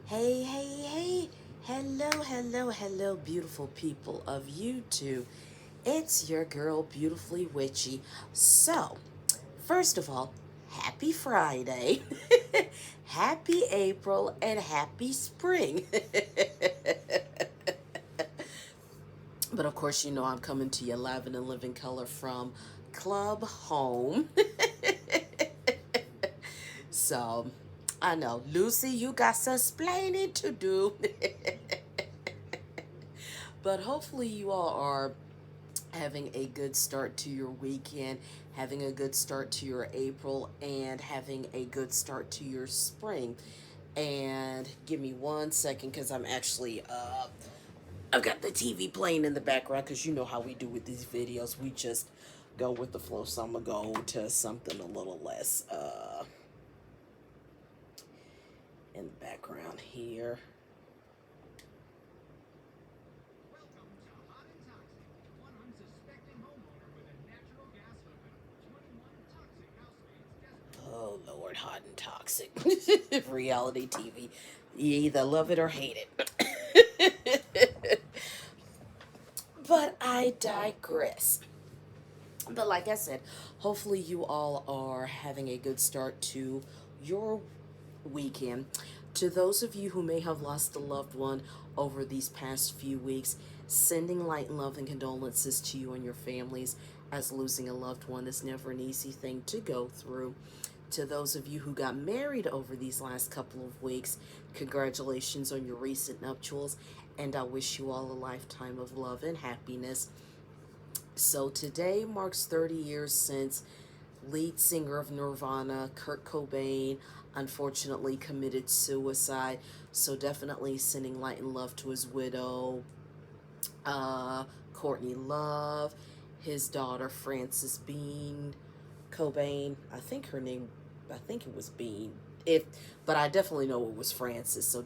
Hey, hey, hey. Hello, hello, hello, beautiful people of YouTube. It's your girl, Beautifully Witchy. So, first of all, happy Friday, happy April, and happy spring. But of course, you know I'm coming to you live and in living color from Club Home. So, I know, Lucy, you got some explaining to do. But hopefully, you all are having a good start to your weekend, having a good start to your April, and having a good start to your spring. And give me 1 second because I've got the TV playing in the background because you know how we do with these videos. We just go with the flow. So I'm going to go to something a little less in the background here. Oh Lord, hot and toxic. Reality TV. You either love it or hate it. But I digress. But like I said, hopefully you all are having a good start to your weekend. To those of you who may have lost a loved one over these past few weeks, sending light and love and condolences to you and your families, as losing a loved one is never an easy thing to go through. To those of you who got married over these last couple of weeks, congratulations on your recent nuptials, and I wish you all a lifetime of love and happiness. So today marks 30 years since lead singer of Nirvana, Kurt Cobain, unfortunately committed suicide. So definitely sending light and love to his widow, Courtney Love, his daughter Frances Bean Cobain. I think it was Bean. If, but I definitely know it was Frances. So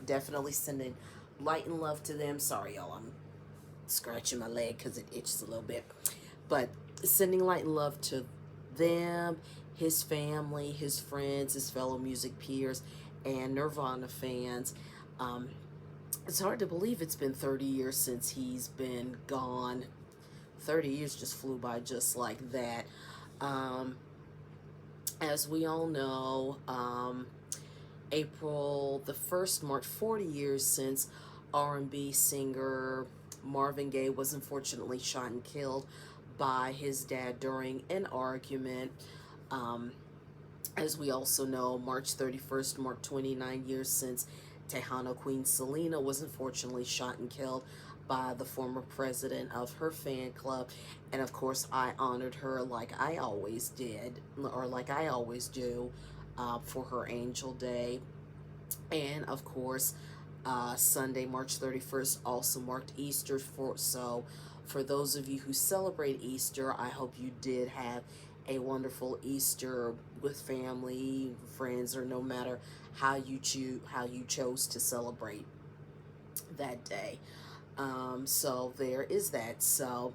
definitely sending light and love to them. Sorry, y'all, I'm scratching my leg because it itches a little bit. But sending light and love to them, his family, his friends, his fellow music peers, and Nirvana fans. Um, it's hard to believe it's been 30 years since he's been gone. 30 years just flew by just like that. Um, as we all know, April the 1st marked 40 years since R&B singer Marvin Gaye was unfortunately shot and killed by his dad during an argument. Um, as we also know, March 31st marked 29 years since Tejano Queen Selena was unfortunately shot and killed by the former president of her fan club. And of course, I honored her like I always did, or like I always do, for her Angel Day. And of course, Sunday, March 31st, also marked Easter. For those of you who celebrate Easter, I hope you did have a wonderful Easter with family, friends, or no matter how you chose to celebrate that day. So there is that. So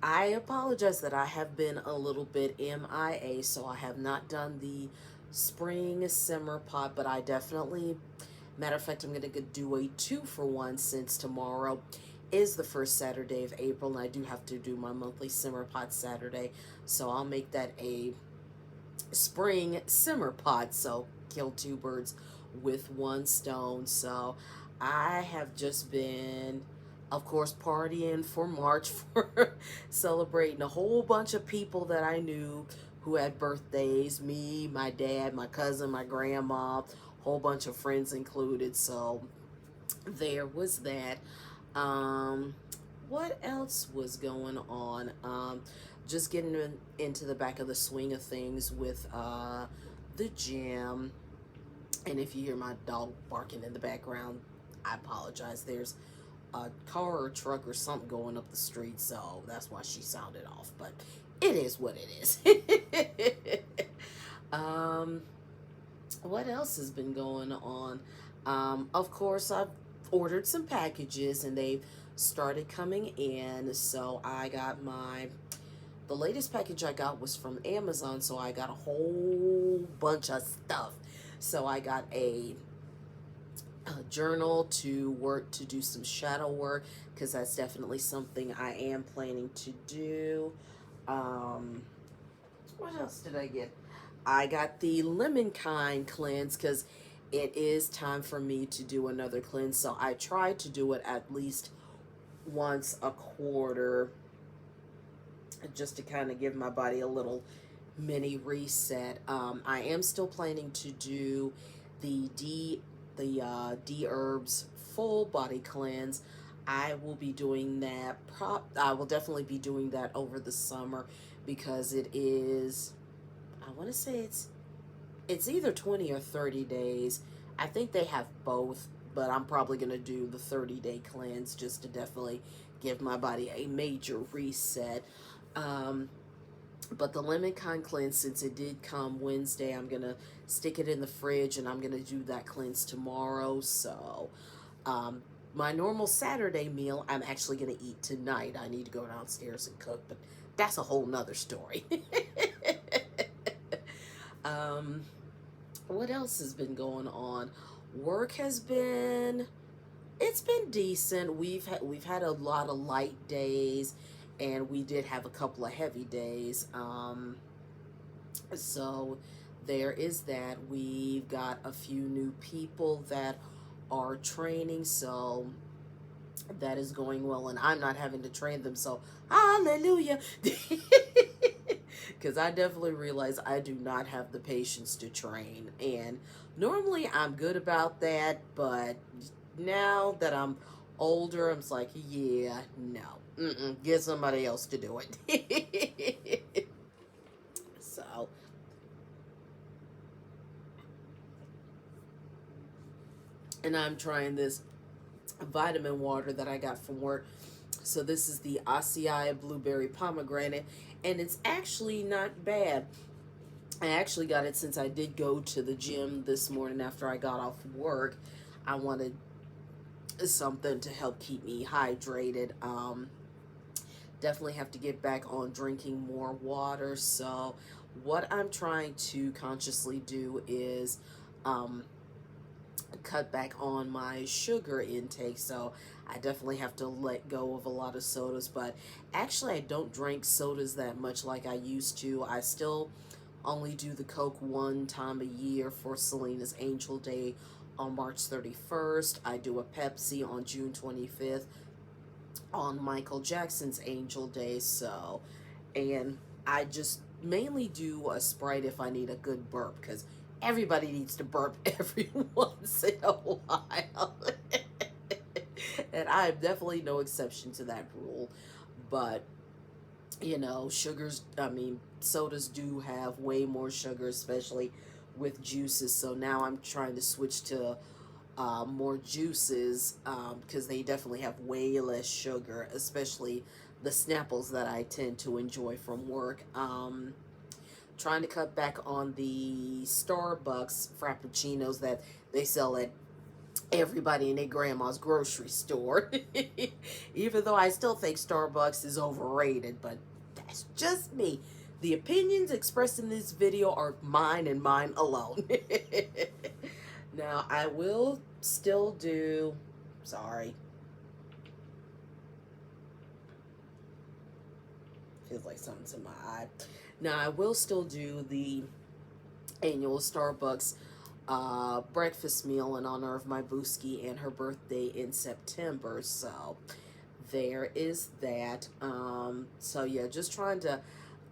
I apologize that I have been a little bit MIA, so I have not done the spring simmer pot, but I definitely, matter of fact, I'm going to do a 2-for-1 since tomorrow is the first Saturday of April, and I do have to do my monthly simmer pot Saturday, so I'll make that a spring simmer pot, so kill two birds with one stone. So I have just been, of course, partying for March, for celebrating a whole bunch of people that I knew who had birthdays, me, my dad, my cousin, my grandma, whole bunch of friends included. So there was that. um what else was going on? Just getting into the back of the swing of things with the gym. And if you hear my dog barking in the background, I apologize. There's a car or truck or something going up the street, so that's why she sounded off. But it is what it is. um, what else has been going on? Of course, I've ordered some packages and they've started coming in. So I got the latest package I got was from Amazon, so I got a whole bunch of stuff. So I got a journal, to work, to do some shadow work, because that's definitely something I am planning to do. Um, what else did I get? I got the lemon kind cleanse because it is time for me to do another cleanse. So I try to do it at least once a quarter, just to kind of give my body a little mini reset. I am still planning to do the D herbs full body cleanse. I will be doing that. I will definitely be doing that over the summer because it is. I want to say it's either 20 or 30 days. I think they have both, but I'm probably gonna do the 30-day cleanse just to definitely give my body a major reset. Um, but the lemon kind cleanse, since it did come Wednesday, I'm gonna stick it in the fridge and I'm gonna do that cleanse tomorrow. So, my normal Saturday meal, I'm actually gonna eat tonight. I need to go downstairs and cook, but that's a whole nother story. um, what else has been going on? Work has been, it's been decent. We've had a lot of light days, and we did have a couple of heavy days. So there is that. We've got a few new people that are training, so that is going well, and I'm not having to train them. So hallelujah. Because I definitely realize I do not have the patience to train, and normally I'm good about that, but now that I'm older, I'm just like, yeah, no, get somebody else to do it. So, and I'm trying this vitamin water that I got from work. So this is the Acai Blueberry Pomegranate, and it's actually not bad. I actually got it since I did go to the gym this morning after I got off work. I wanted something to help keep me hydrated. Definitely have to get back on drinking more water. So what I'm trying to consciously do is cut back on my sugar intake. So I definitely have to let go of a lot of sodas, but actually I don't drink sodas that much like I used to. I still only do the Coke one time a year for Selena's Angel Day on March 31st. I do a Pepsi on June 25th on Michael Jackson's Angel Day. So, and I just mainly do a Sprite if I need a good burp, because everybody needs to burp every once in a while. And I am definitely no exception to that rule. But, you know, sodas do have way more sugar, especially with juices. So now I'm trying to switch to more juices because they definitely have way less sugar, especially the Snapples that I tend to enjoy from work. Trying to cut back on the Starbucks Frappuccinos that they sell at everybody in their grandma's grocery store. Even though I still think Starbucks is overrated, but that's just me. The opinions expressed in this video are mine and mine alone. Now, I will still do, sorry, feels like something's in my eye. Now, I will still do the annual Starbucks breakfast meal in honor of my Booski and her birthday in September. So there is that. So yeah, just trying to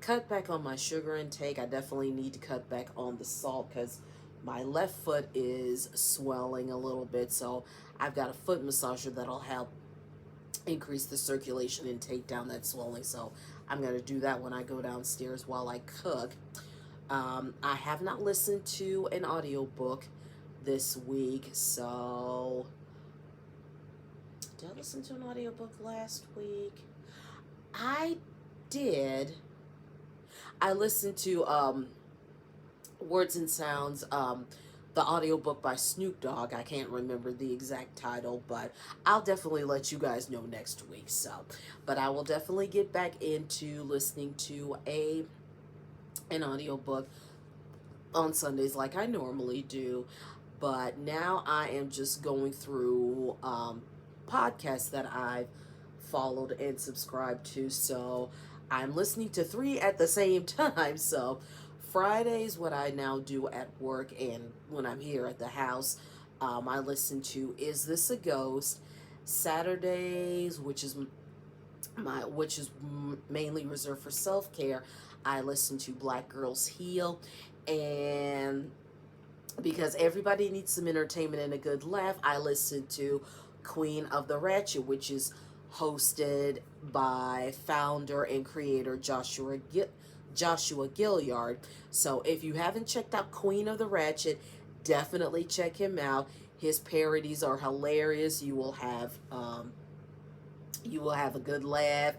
cut back on my sugar intake. I definitely need to cut back on the salt because my left foot is swelling a little bit. So I've got a foot massager that'll help increase the circulation and take down that swelling. So I'm going to do that when I go downstairs while I cook. I have not listened to an audiobook this week, so did I listen to an audiobook last week? I did. I listened to Words and Sounds, the audiobook by Snoop Dogg. I can't remember the exact title, but I'll definitely let you guys know next week. So, but I will definitely get back into listening to an audiobook on Sundays like I normally do. But now I am just going through podcasts that I've followed and subscribed to. So I'm listening to three at the same time. So Fridays, what I now do at work and when I'm here at the house, I listen to Is This a Ghost? Saturdays, which is mainly reserved for self-care, I listen to Black Girls Heal. And because everybody needs some entertainment and a good laugh, I listen to Queen of the Ratchet, which is hosted by founder and creator Joshua Gilliard. So if you haven't checked out Queen of the Ratchet, definitely check him out. His parodies are hilarious. You will have a good laugh.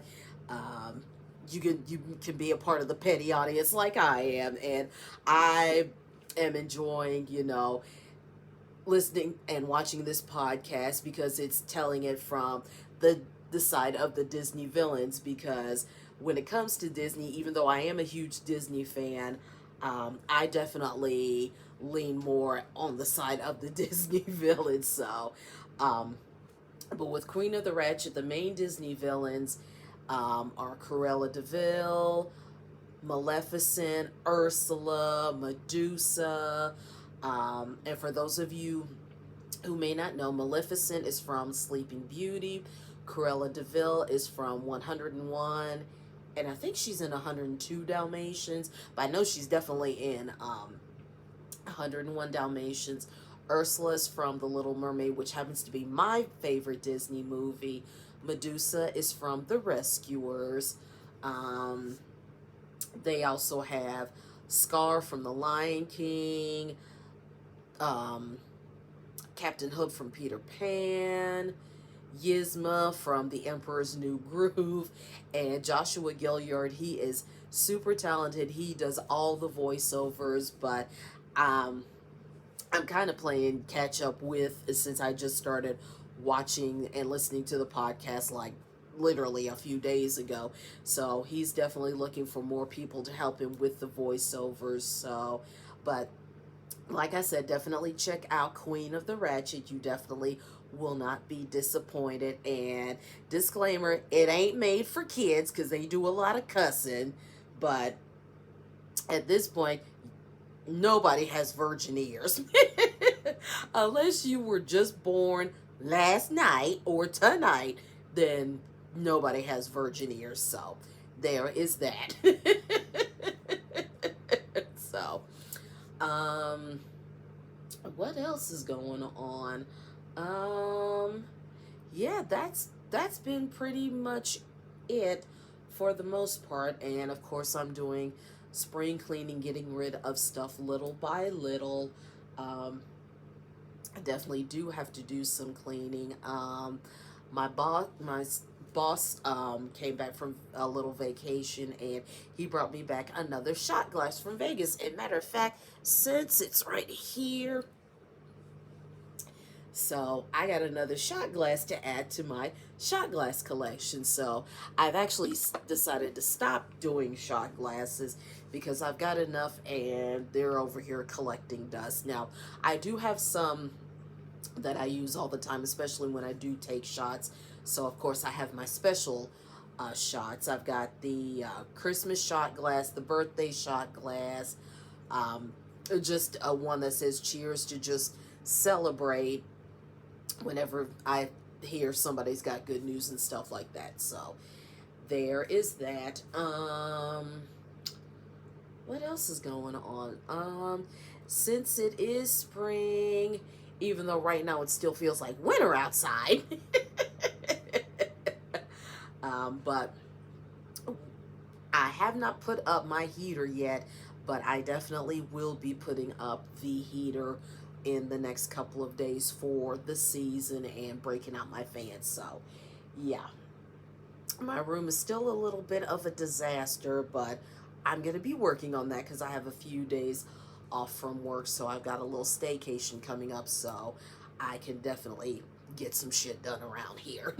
Um, you can be a part of the petty audience like I am, and I am enjoying listening and watching this podcast because it's telling it from the side of the Disney villains. Because when it comes to Disney, even though I am a huge Disney fan, I definitely lean more on the side of the Disney villains. So, but with Queen of the Ratchet, the main Disney villains are Cruella de Vil, Maleficent, Ursula, Medusa. And for those of you who may not know, Maleficent is from Sleeping Beauty. Cruella de Vil is from 101. And I think she's in 102 Dalmatians. But I know she's definitely in 101 Dalmatians. Ursula's from The Little Mermaid, which happens to be my favorite Disney movie. Medusa is from The Rescuers. They also have Scar from The Lion King, Captain Hook from Peter Pan, Yzma from The Emperor's New Groove, and Joshua Gilliard. He is super talented. He does all the voiceovers, but I'm kind of playing catch up with since I just started watching and listening to the podcast like literally a few days ago. So he's definitely looking for more people to help him with the voiceovers. So, but like I said, definitely check out Queen of the Ratchet. You definitely will not be disappointed. And disclaimer, it ain't made for kids because they do a lot of cussing. But at this point, nobody has virgin ears. Unless you were just born last night or tonight, then nobody has virgin ears. So there is that. So, what else is going on? Yeah, that's been pretty much it for the most part. And of course, I'm doing spring cleaning, getting rid of stuff little by little. I definitely do have to do some cleaning. My boss came back from a little vacation, and he brought me back another shot glass from Vegas. And matter of fact, since it's right here, so I got another shot glass to add to my shot glass collection. So I've actually decided to stop doing shot glasses because I've got enough and they're over here collecting dust. Now, I do have some that I use all the time, especially when I do take shots. So of course I have my special shots. I've got the Christmas shot glass, the birthday shot glass, just a one that says cheers to just celebrate whenever I hear somebody's got good news and stuff like that. So there is that. What else is going on? Since it is spring, even though right now it still feels like winter outside, but I have not put up my heater yet, but I definitely will be putting up the heater in the next couple of days for the season and breaking out my fans. So yeah, my room is still a little bit of a disaster, but I'm going to be working on that because I have a few days off from work. So I've got a little staycation coming up, so I can definitely get some shit done around here.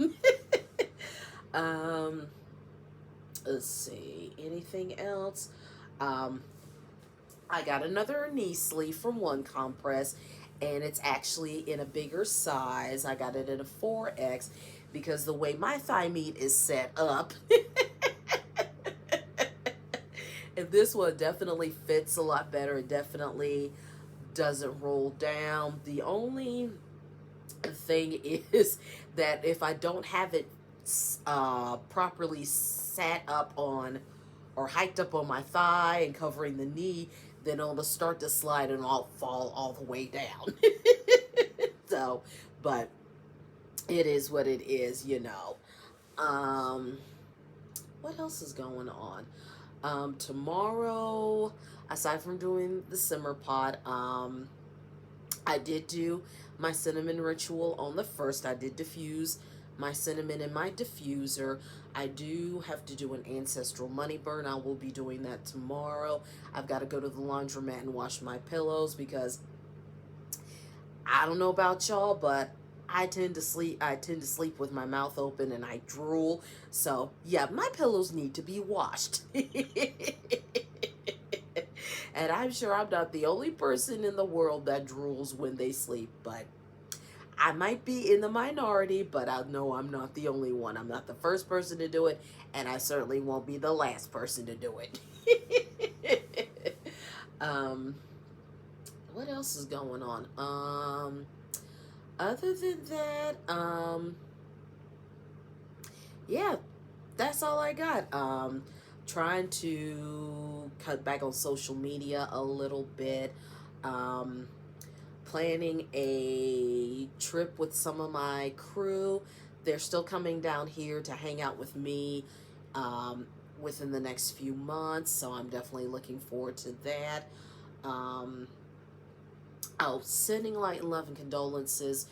Let's see, anything else? I got another knee sleeve from One Compress, and it's actually in a bigger size. I got it in a 4X because the way my thigh meat is set up, and this one definitely fits a lot better. It definitely doesn't roll down. The only thing is that if I don't have it properly sat up on or hiked up on my thigh and covering the knee, then it'll start to slide and I'll fall all the way down. So, but it is what it is, you know. Um, what else is going on? Tomorrow, aside from doing the simmer pot, I did do my cinnamon ritual on the first. I did diffuse my cinnamon in my diffuser. I do have to do an ancestral money burn. I will be doing that tomorrow. I've got to go to the laundromat and wash my pillows because I don't know about y'all, but I tend to sleep with my mouth open and I drool. So, yeah, my pillows need to be washed. And I'm sure I'm not the only person in the world that drools when they sleep, but I might be in the minority, but I know I'm not the only one. I'm not the first person to do it, and I certainly won't be the last person to do it. um, what else is going on? Other than that, yeah, that's all I got. Trying to cut back on social media a little bit. Um, Planning a trip with some of my crew. They're still coming down here to hang out with me within the next few months, so I'm definitely looking forward to that. Um, Sending light and love and condolences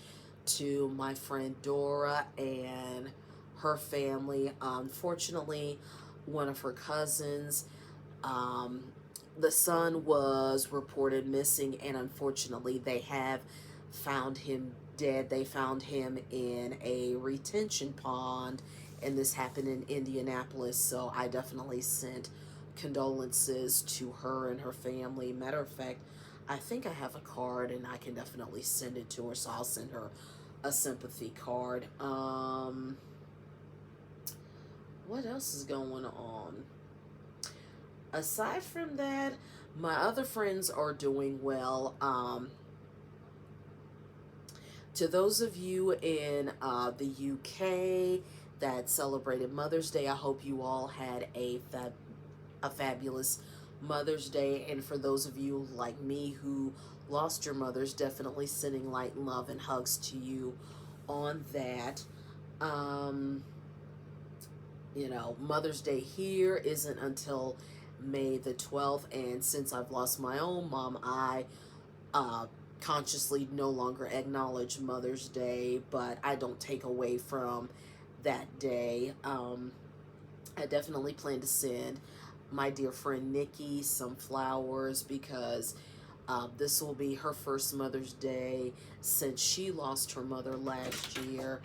to my friend Dora and her family. Unfortunately, one of her cousins, um, the son was reported missing, and unfortunately, they have found him dead. They found him in a retention pond, and this happened in Indianapolis. So I definitely sent condolences to her and her family. Matter of fact, I think I have a card and I can definitely send it to her, so I'll send her a sympathy card. What else is going on? Aside from that, my other friends are doing well. To those of you in the UK that celebrated Mother's Day, I hope you all had a fabulous Mother's Day. And for those of you like me who lost your mothers, definitely sending light and love and hugs to you on that. You know, Mother's Day here isn't until May the 12th, and since I've lost my own mom, I consciously no longer acknowledge Mother's Day, but I don't take away from that day. I definitely plan to send my dear friend Nikki some flowers because this will be her first Mother's Day since she lost her mother last year,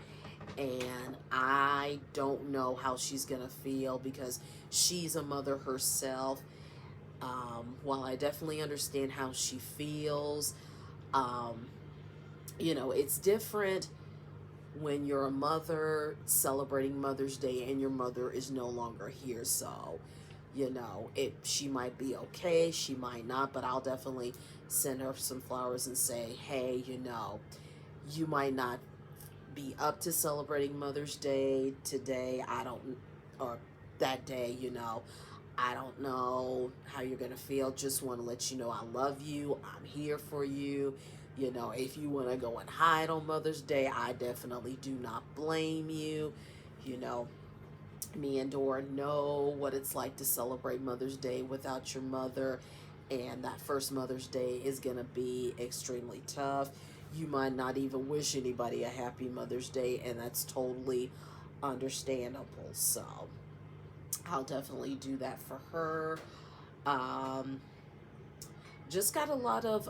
and I don't know how she's gonna feel because she's a mother herself. While I definitely understand how she feels, um, you know, it's different when you're a mother celebrating Mother's Day and your mother is no longer here. So, you know, she might be okay, she might not, but I'll definitely send her some flowers and say, hey, you know, you might not be up to celebrating Mother's Day today. Or that day, you know. I don't know how you're going to feel. Just want to let you know I love you. I'm here for you. You know, if you want to go and hide on Mother's Day, I definitely do not blame you. You know, me and Dora know what it's like to celebrate Mother's Day without your mother. And that first Mother's Day is going to be extremely tough. You might not even wish anybody a happy Mother's Day, and that's totally understandable. So I'll definitely do that for her. Just got a lot of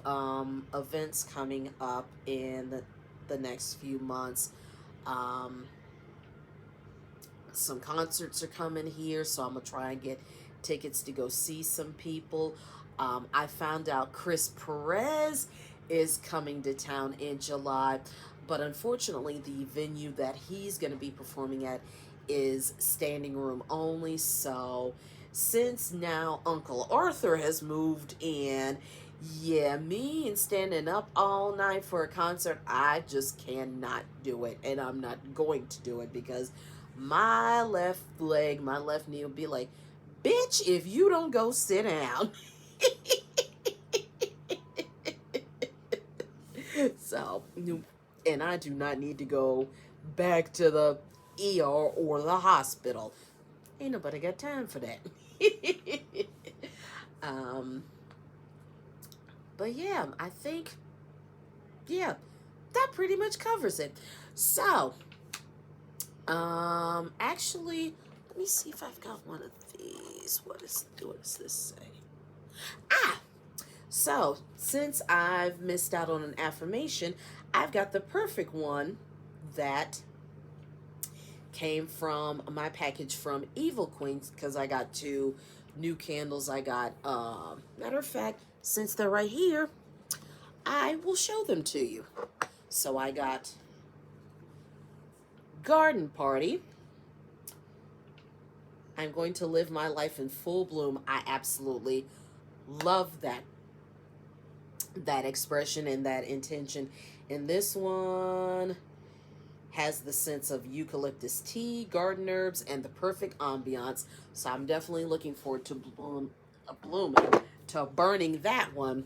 events coming up in the next few months. Some concerts are coming here, so I'm going to try and get tickets to go see some people. I found out Chris Perez is coming to town in July. But unfortunately, the venue that he's going to be performing at is standing room only. So, since now Uncle Arthur has moved in, yeah, me and standing up all night for a concert, I just cannot do it. And I'm not going to do it because my left leg, my left knee will be like, bitch, if you don't go sit down. So, and I do not need to go back to the ER or the hospital. Ain't nobody got time for that. um, but yeah, I think, yeah, that pretty much covers it. So, actually, let me see if I've got one of these. What does this say? Ah, so since I've missed out on an affirmation, I've got the perfect one that came from my package from Evil Queens, because I got 2 new candles. I got, matter of fact, since they're right here, I will show them to you. So I got Garden Party. I'm going to live my life in full bloom. I absolutely love that expression and that intention. And this one has the sense of eucalyptus tea, garden herbs, and the perfect ambiance. So I'm definitely looking forward to burning that one.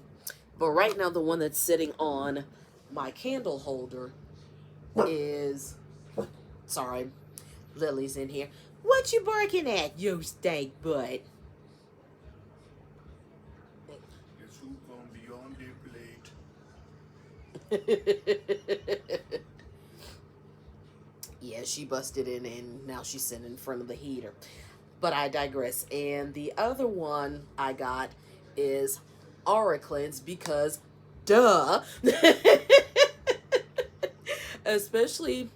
But right now, the one that's sitting on my candle holder is, sorry, Lily's in here. What you barking at, you stank butt? Guess who's gonna be on the plate? Yeah, she busted in and now she's sitting in front of the heater. But I digress. And the other one I got is Aura Cleanse because duh. Especially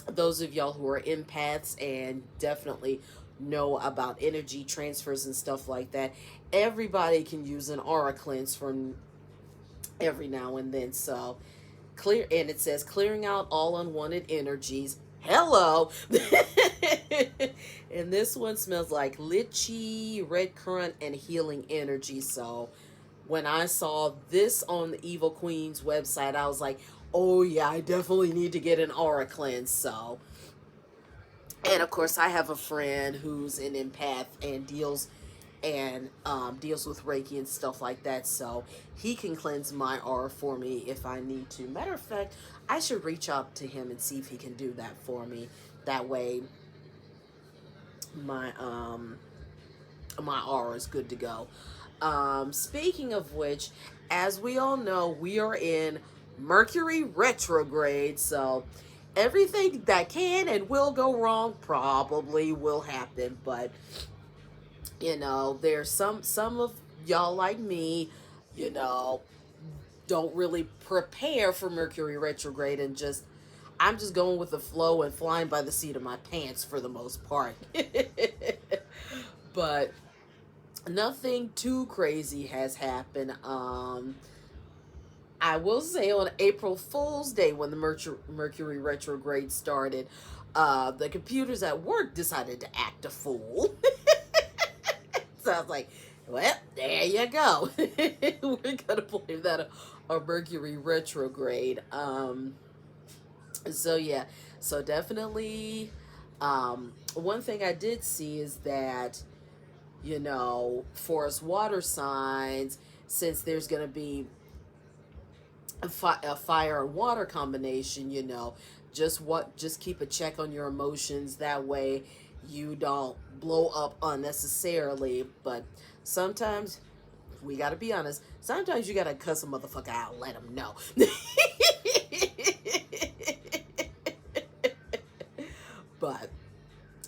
those of y'all who are empaths and definitely know about energy transfers and stuff like that. Everybody can use an aura cleanse from every now and then. So clear, and it says clearing out all unwanted energies. Hello. And this one smells like lychee, red currant, and healing energy. So when I saw this on the Evil Queen's website, I was like, oh yeah, I definitely need to get an aura cleanse. So, and of course I have a friend who's an empath and deals with Reiki and stuff like that, so he can cleanse my aura for me if I need to. Matter of fact, I should reach out to him and see if he can do that for me. That way my my aura is good to go. Speaking of which, as we all know, we are in Mercury retrograde, so everything that can and will go wrong probably will happen. But you know, there's some of y'all like me, you know, don't really prepare for Mercury retrograde and I'm just going with the flow and flying by the seat of my pants for the most part. But nothing too crazy has happened. I will say on April Fool's Day, when the Mercury retrograde started, the computers at work decided to act a fool. So I was like, well, there you go. We're gonna blame that on Mercury retrograde. So yeah, so definitely, one thing I did see is that, you know, for us water signs, since there's gonna be a fire and water combination, you know, just keep a check on your emotions. That way you don't blow up unnecessarily. But sometimes, we gotta be honest, sometimes you gotta cuss a motherfucker out and let them know. But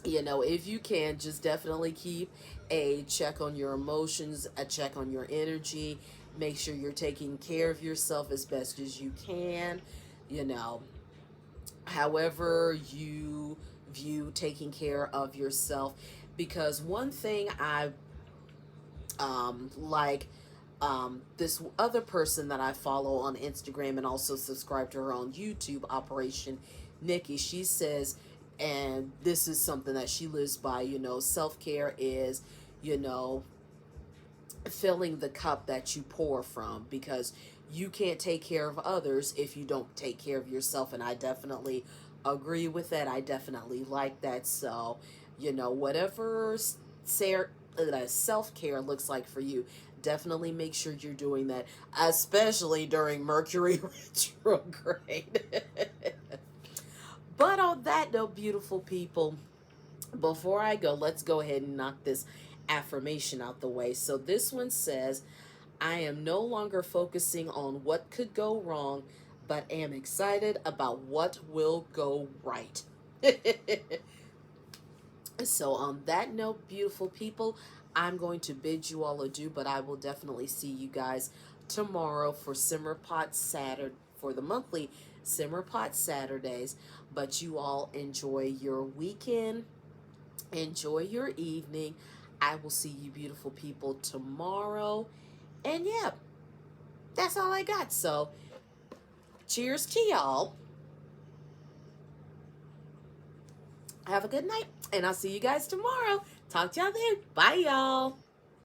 you know, if you can, just definitely keep a check on your emotions, a check on your energy. Make sure you're taking care of yourself as best as you can. You know, however you view taking care of yourself. Because one thing I like This other person that I follow on Instagram and also subscribe to her on YouTube, Operation Nikki, she says, and this is something that she lives by, self care is, you know, filling the cup that you pour from, because you can't take care of others if you don't take care of yourself. And I definitely agree with that. I definitely like that. So, whatever self care looks like for you, definitely make sure you're doing that, especially during Mercury retrograde. But on that note, beautiful people, before I go, let's go ahead and knock this affirmation out the way. So this one says, I am no longer focusing on what could go wrong, but am excited about what will go right. So on that note, beautiful people, I'm going to bid you all adieu, but I will definitely see you guys tomorrow for Simmer Pot Saturday, for the monthly Simmer Pot Saturdays. But you all enjoy your weekend. Enjoy your evening. I will see you beautiful people tomorrow. And yeah, that's all I got. So cheers to y'all. Have a good night. And I'll see you guys tomorrow. Talk to y'all then. Bye, y'all.